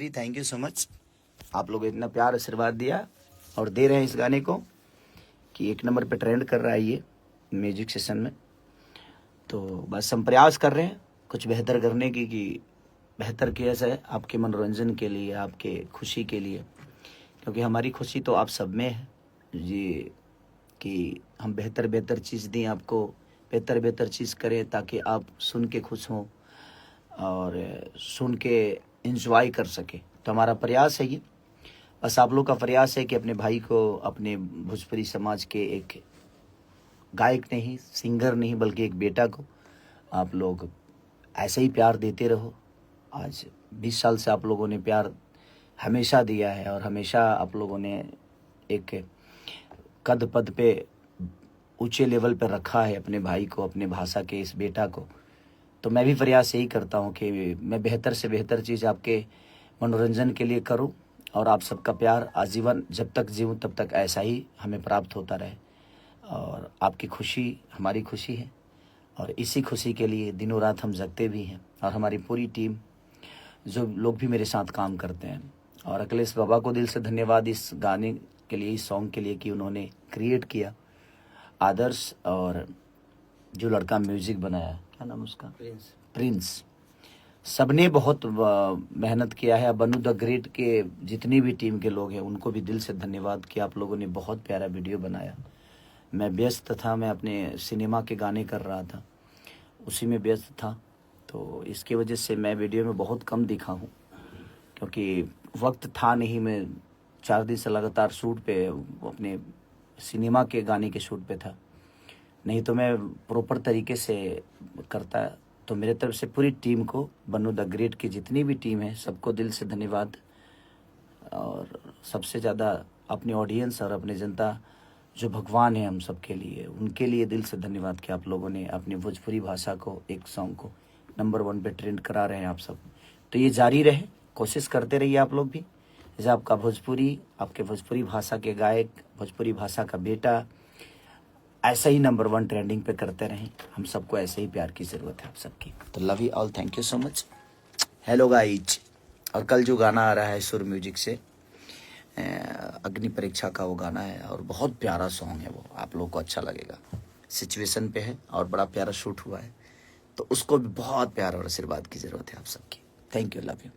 Love you, thank you so much. आप लोगों ने इतना प्यार आशीर्वाद दिया और दे रहे हैं इस गाने को कि 1 नंबर पे ट्रेंड कर रहा है ये म्यूजिक सेशन में। तो बस हम प्रयास कर रहे हैं कुछ बेहतर करने की, कि बेहतर कैसे है आपके मनोरंजन के लिए, आपके खुशी के लिए, क्योंकि हमारी खुशी तो आप सब में है जी, कि हम बेहतर बेहतर चीज़ दें आपको, बेहतर बेहतर चीज़ करें ताकि आप सुन के खुश हों और सुन के एंजॉय कर सकें। तो हमारा प्रयास है ये, बस आप लोग का प्रयास है कि अपने भाई को, अपने भोजपुरी समाज के एक गायक नहीं, सिंगर नहीं, बल्कि एक बेटा को आप लोग ऐसे ही प्यार देते रहो। आज 20 साल से आप लोगों ने प्यार हमेशा दिया है और हमेशा आप लोगों ने एक कद पद पे ऊंचे लेवल पर रखा है अपने भाई को, अपने भाषा के इस बेटा को। तो मैं भी प्रयास यही करता हूँ कि मैं बेहतर से बेहतर चीज़ आपके मनोरंजन के लिए करूँ और आप सबका प्यार आजीवन जब तक जीऊँ तब तक ऐसा ही हमें प्राप्त होता रहे। और आपकी खुशी हमारी खुशी है और इसी खुशी के लिए दिनों रात हम जगते भी हैं। और हमारी पूरी टीम, जो लोग भी मेरे साथ काम करते हैं, और अखिलेश बाबा को दिल से धन्यवाद इस गाने के लिए, इस सॉन्ग के लिए कि उन्होंने क्रिएट किया। आदर्श और जो लड़का म्यूजिक बनाया, क्या नाम उसका, प्रिंस, सबने बहुत मेहनत किया है। बनु द ग्रेट के जितनी भी टीम के लोग हैं उनको भी दिल से धन्यवाद कि आप लोगों ने बहुत प्यारा वीडियो बनाया। मैं व्यस्त था, मैं अपने सिनेमा के गाने कर रहा था, उसी में व्यस्त था, तो इसकी वजह से मैं वीडियो में बहुत कम दिखा हूँ, क्योंकि वक्त था नहीं। मैं 4 दिन से लगातार शूट पे, अपने सिनेमा के गाने के शूट पे था, नहीं तो मैं प्रॉपर तरीके से करता। तो मेरे तरफ से पूरी टीम को, बनु द ग्रेट की जितनी भी टीम है, सबको दिल से धन्यवाद। और सबसे ज़्यादा अपने ऑडियंस और अपने जनता जो भगवान है हम सब के लिए, उनके लिए दिल से धन्यवाद कि आप लोगों ने अपनी भोजपुरी भाषा को, एक सॉन्ग को नंबर 1 पे ट्रेंड करा रहे हैं आप सब। तो ये जारी रहे, कोशिश करते रहिए आप लोग भी, जैसे आपका भोजपुरी, आपके भोजपुरी भाषा के गायक, भोजपुरी भाषा का बेटा ऐसा ही नंबर 1 ट्रेंडिंग पे करते रहें। हम सबको ऐसे ही प्यार की ज़रूरत है आप सबकी। तो love you all, thank you so much. Hello guys. और कल जो गाना आ रहा है सुर म्यूजिक से, अग्नि परीक्षा का वो गाना है और बहुत प्यारा सॉन्ग है वो, आप लोगों को अच्छा लगेगा। सिचुएशन पे है और बड़ा प्यारा शूट हुआ है, तो उसको भी बहुत प्यार और आशीर्वाद की ज़रूरत है आप सबकी। Thank you, love you.